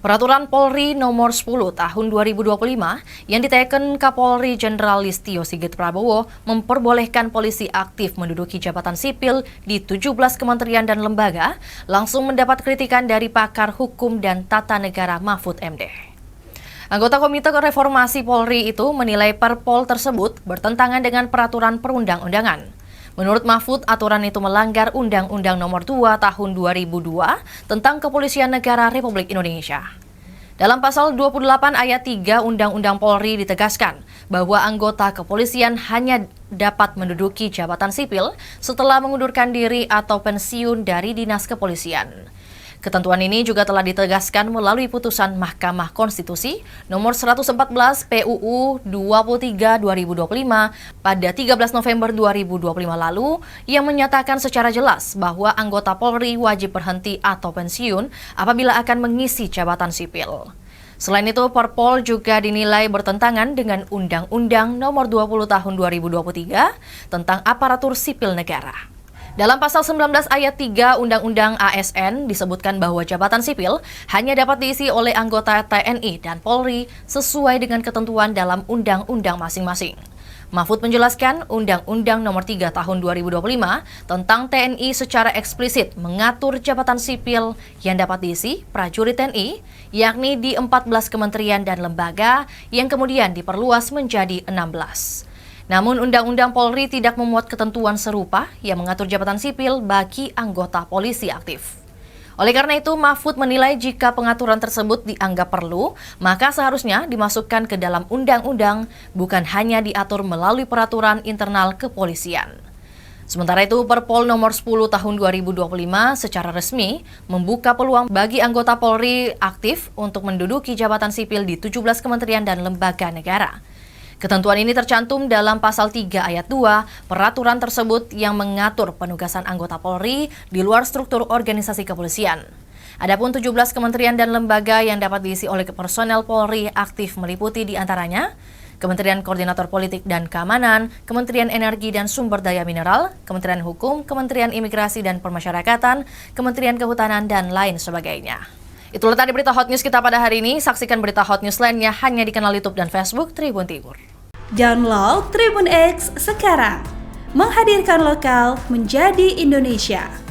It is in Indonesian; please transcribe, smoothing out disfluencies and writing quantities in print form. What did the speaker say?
Peraturan Polri Nomor 10 Tahun 2025 yang diteken Kapolri Jenderal Listio Sigit Prabowo memperbolehkan polisi aktif menduduki jabatan sipil di 17 kementerian dan lembaga langsung mendapat kritikan dari pakar hukum dan tata negara Mahfud MD. Anggota Komite Reformasi Polri itu menilai Perpol tersebut bertentangan dengan peraturan perundang-undangan. Menurut Mahfud, aturan itu melanggar Undang-Undang Nomor 2 Tahun 2002 tentang Kepolisian Negara Republik Indonesia. Dalam pasal 28 ayat 3 Undang-Undang Polri ditegaskan bahwa anggota kepolisian hanya dapat menduduki jabatan sipil setelah mengundurkan diri atau pensiun dari dinas kepolisian. Ketentuan ini juga telah ditegaskan melalui putusan Mahkamah Konstitusi nomor 114 PUU 23/2025 pada 13 November 2025 lalu yang menyatakan secara jelas bahwa anggota Polri wajib berhenti atau pensiun apabila akan mengisi jabatan sipil. Selain itu, Perpol juga dinilai bertentangan dengan Undang-Undang Nomor 20 Tahun 2023 tentang aparatur sipil negara. Dalam pasal 19 ayat 3 Undang-Undang ASN disebutkan bahwa jabatan sipil hanya dapat diisi oleh anggota TNI dan Polri sesuai dengan ketentuan dalam undang-undang masing-masing. Mahfud menjelaskan Undang-Undang Nomor 3 Tahun 2025 tentang TNI secara eksplisit mengatur jabatan sipil yang dapat diisi prajurit TNI, yakni di 14 kementerian dan lembaga yang kemudian diperluas menjadi 16. Namun Undang-Undang Polri tidak memuat ketentuan serupa yang mengatur jabatan sipil bagi anggota polisi aktif. Oleh karena itu, Mahfud menilai jika pengaturan tersebut dianggap perlu, maka seharusnya dimasukkan ke dalam undang-undang, bukan hanya diatur melalui peraturan internal kepolisian. Sementara itu, Perpol Nomor 10 Tahun 2025 secara resmi membuka peluang bagi anggota Polri aktif untuk menduduki jabatan sipil di 17 kementerian dan lembaga negara. Ketentuan ini tercantum dalam pasal 3 ayat 2 peraturan tersebut yang mengatur penugasan anggota Polri di luar struktur organisasi kepolisian. Adapun 17 kementerian dan lembaga yang dapat diisi oleh personel Polri aktif meliputi di antaranya Kementerian Koordinator Politik dan Keamanan, Kementerian Energi dan Sumber Daya Mineral, Kementerian Hukum, Kementerian Imigrasi dan Permasyarakatan, Kementerian Kehutanan, dan lain sebagainya. Itulah tadi berita Hot News kita pada hari ini. Saksikan berita Hot News lainnya hanya di kanal YouTube dan Facebook Tribun Timur. Download Tribun X sekarang, menghadirkan lokal menjadi Indonesia.